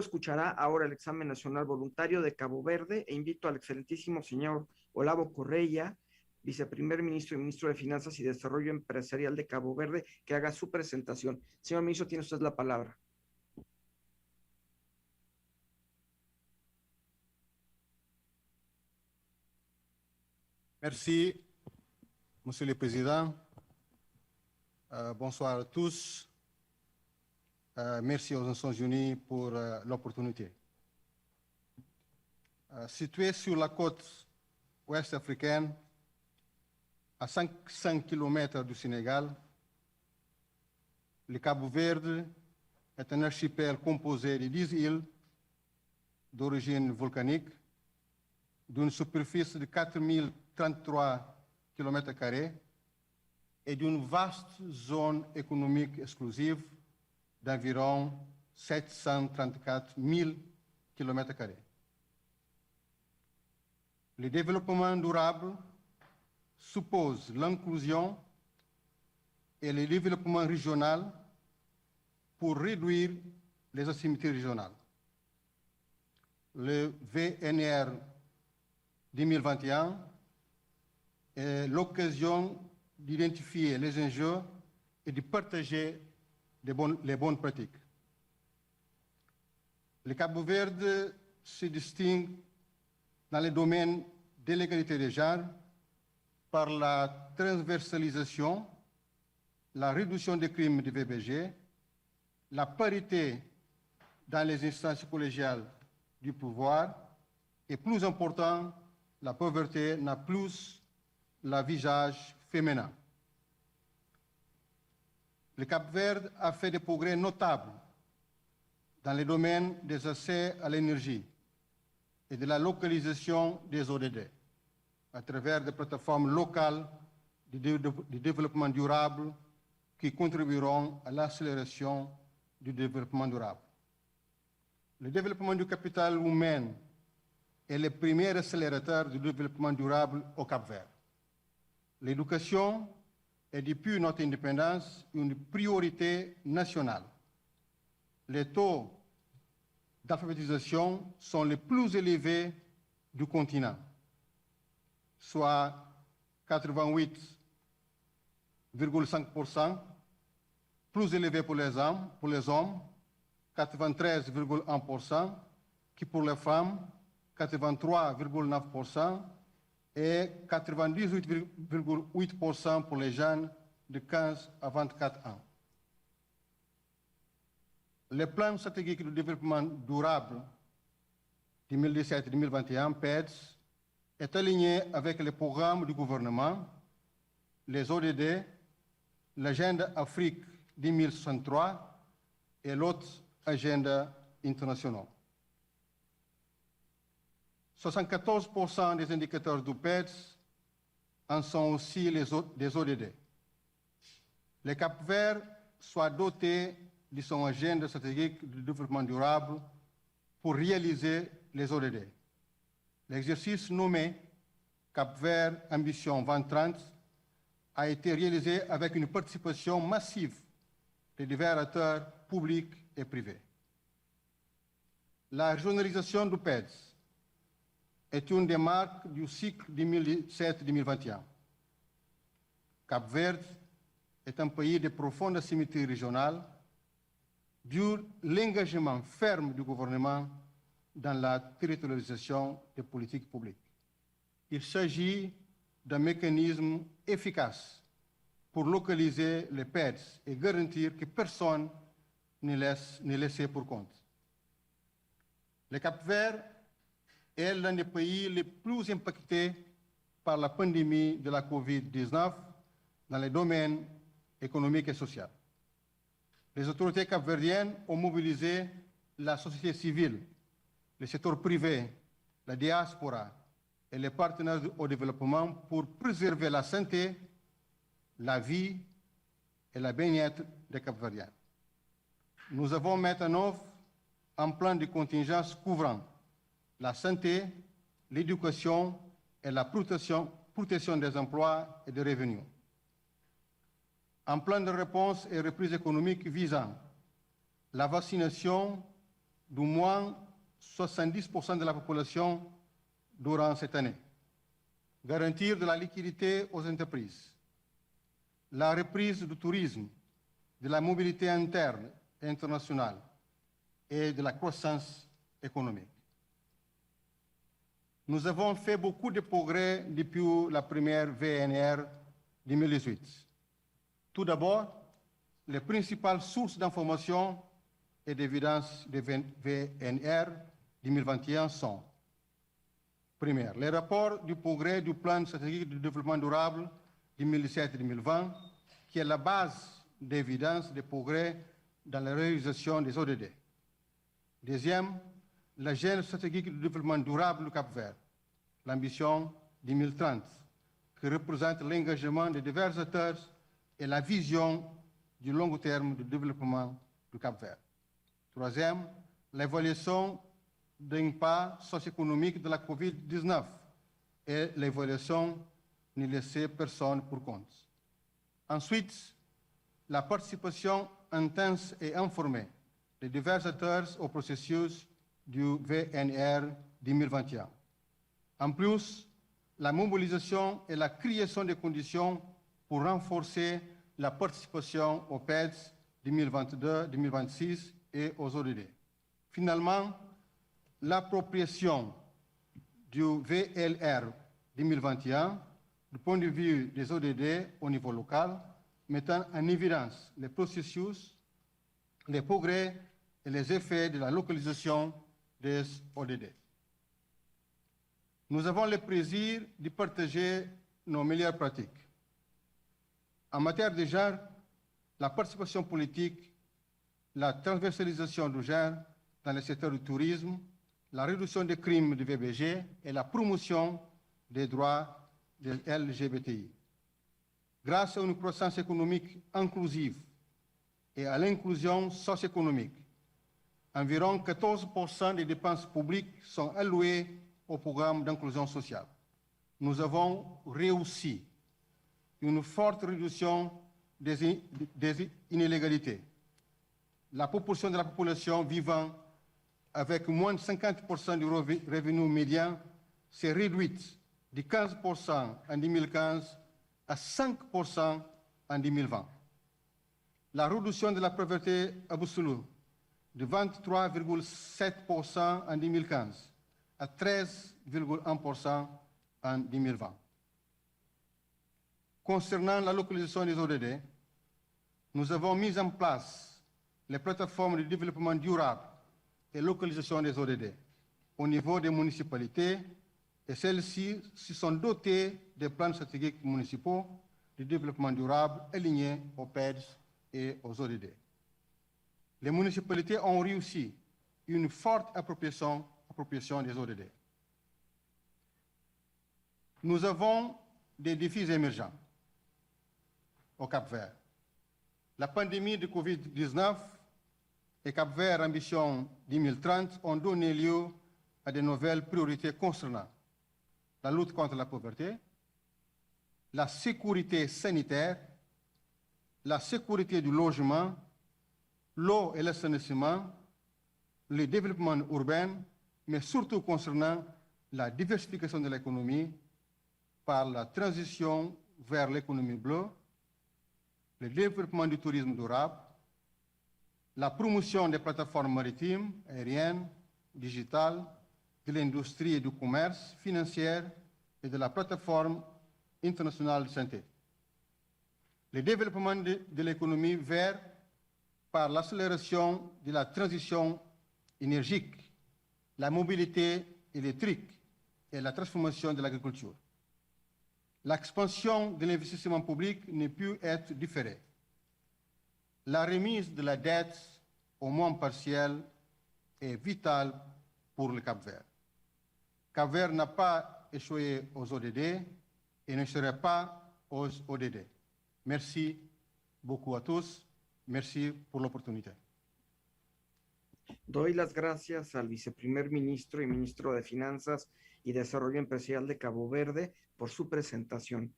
Escuchará ahora el examen nacional voluntario de Cabo Verde e invito al excelentísimo señor Olavo Correia, viceprimer ministro y ministro de Finanzas y Desarrollo Empresarial de Cabo Verde, que haga su presentación. Señor ministro, tiene usted la palabra. Merci, Monsieur le Président. Bonsoir à tous. Merci aux Nations Unies pour l'opportunité. Situé sur la côte ouest africaine, à 5 km du Sénégal, le Cabo Verde est un archipel composé de 10 îles d'origine volcanique, d'une superficie de 4033 km² et d'une vaste zone économique exclusive d'environ 734 000 km². Le développement durable suppose l'inclusion et le développement régional pour réduire les asymétries régionales. Le VNR 2021 est l'occasion d'identifier les enjeux et de partager les bonnes pratiques. Le Cabo Verde se distingue dans le domaine de l'égalité des genres par la transversalisation, la réduction des crimes de VBG, la parité dans les instances collégiales du pouvoir et, plus important, la pauvreté n'a plus le visage féminin. Le Cap-Vert a fait des progrès notables dans le domaine des accès à l'énergie et de la localisation des ODD à travers des plateformes locales de développement durable qui contribueront à l'accélération du développement durable. Le développement du capital humain est le premier accélérateur du développement durable au Cap-Vert. L'éducation est depuis notre indépendance une priorité nationale. Les taux d'alphabétisation sont les plus élevés du continent, soit 88,5%, plus élevé pour les hommes, 93,1%, qui pour les femmes, 83,9% et 98,8% pour les jeunes de 15 à 24 ans. Le plan stratégique de développement durable 2017-2021, PEDS, est aligné avec les programmes du gouvernement, les ODD, l'agenda Afrique 2063 et l'autre agenda internationale. 74% des indicateurs du PEDS en sont aussi des ODD. Le Cap-Vert soit doté de son agenda stratégique de développement durable pour réaliser les ODD. L'exercice nommé Cap-Vert Ambition 2030 a été réalisé avec une participation massive de divers acteurs publics et privés. La régionalisation du PEDS est une des marques du cycle 2017-2021. Cap-Vert est un pays de profonde asymétrie régionale, d'où l'engagement ferme du gouvernement dans la territorialisation des politiques publiques. Il s'agit d'un mécanisme efficace pour localiser les PEDS et garantir que personne n'est laissé pour compte. Le Cap-Vert est l'un des pays les plus impactés par la pandémie de la COVID-19 dans les domaines économiques et sociaux. Les autorités capverdiennes ont mobilisé la société civile, le secteur privé, la diaspora et les partenaires au développement pour préserver la santé, la vie et la bien-être des Capverdiens. Nous avons mis en œuvre un plan de contingence couvrant la santé, l'éducation et la protection des emplois et des revenus. Un plan de réponse et reprise économique visant la vaccination d'au moins 70% de la population durant cette année. Garantir de la liquidité aux entreprises. La reprise du tourisme, de la mobilité interne et internationale et de la croissance économique. Nous avons fait beaucoup de progrès depuis la première VNR 2018. Tout d'abord, les principales sources d'information et d'évidence de VNR 2021 sont: première, les rapports du progrès du plan stratégique de développement durable 2017-2020, qui est la base d'évidence des progrès dans la réalisation des ODD. Deuxième, l'agenda stratégique de développement durable du Cap-Vert, l'ambition 2030, qui représente l'engagement des divers acteurs et la vision du long terme du développement du Cap-Vert. Troisième, l'évaluation d'impact socio-économique de la COVID-19 et l'évaluation ne laisser personne pour compte. Ensuite, la participation intense et informée des divers acteurs au processus du VNR 2021. En plus, la mobilisation et la création des conditions pour renforcer la participation au PEDS 2022-2026 et aux ODD. Finalement, l'appropriation du VLR 2021 du point de vue des ODD au niveau local, mettant en évidence les processus, les progrès et les effets de la localisation des ODD. Nous avons le plaisir de partager nos meilleures pratiques. En matière de genre, la participation politique, la transversalisation du genre dans le secteur du tourisme, la réduction des crimes du VBG et la promotion des droits des LGBTI. Grâce à une croissance économique inclusive et à l'inclusion socio-économique, environ 14% des dépenses publiques sont allouées au programme d'inclusion sociale. Nous avons réussi une forte réduction des inégalités. La proportion de la population vivant avec moins de 50% du revenu médian s'est réduite de 15% en 2015 à 5% en 2020. La réduction de la pauvreté absolue de 23,7% en 2015 à 13,1% en 2020. Concernant la localisation des ODD, nous avons mis en place les plateformes de développement durable et localisation des ODD au niveau des municipalités, et celles-ci se sont dotées des plans stratégiques municipaux de développement durable alignés aux PEDS et aux ODD. Les municipalités ont réussi une forte appropriation des ODD. Nous avons des défis émergents au Cap-Vert. La pandémie de Covid-19 et Cap-Vert Ambition 2030 ont donné lieu à de nouvelles priorités concernant la lutte contre la pauvreté, la sécurité sanitaire, la sécurité du logement, l'eau et l'assainissement, le développement urbain, mais surtout concernant la diversification de l'économie par la transition vers l'économie bleue, le développement du tourisme durable, la promotion des plateformes maritimes, aériennes, digitales, de l'industrie et du commerce financier et de la plateforme internationale de santé. Le développement de l'économie verte par l'accélération de la transition énergique, la mobilité électrique et la transformation de l'agriculture. L'expansion de l'investissement public ne peut être différée. La remise de la dette, au moins partielle, est vitale pour le Cap-Vert. Cap-Vert n'a pas échoué aux ODD et ne serait pas aux ODD. Merci beaucoup a tous. Merci por la oportunidad. Doy las gracias al viceprimer ministro y ministro de Finanzas y Desarrollo Empresarial de Cabo Verde por su presentación.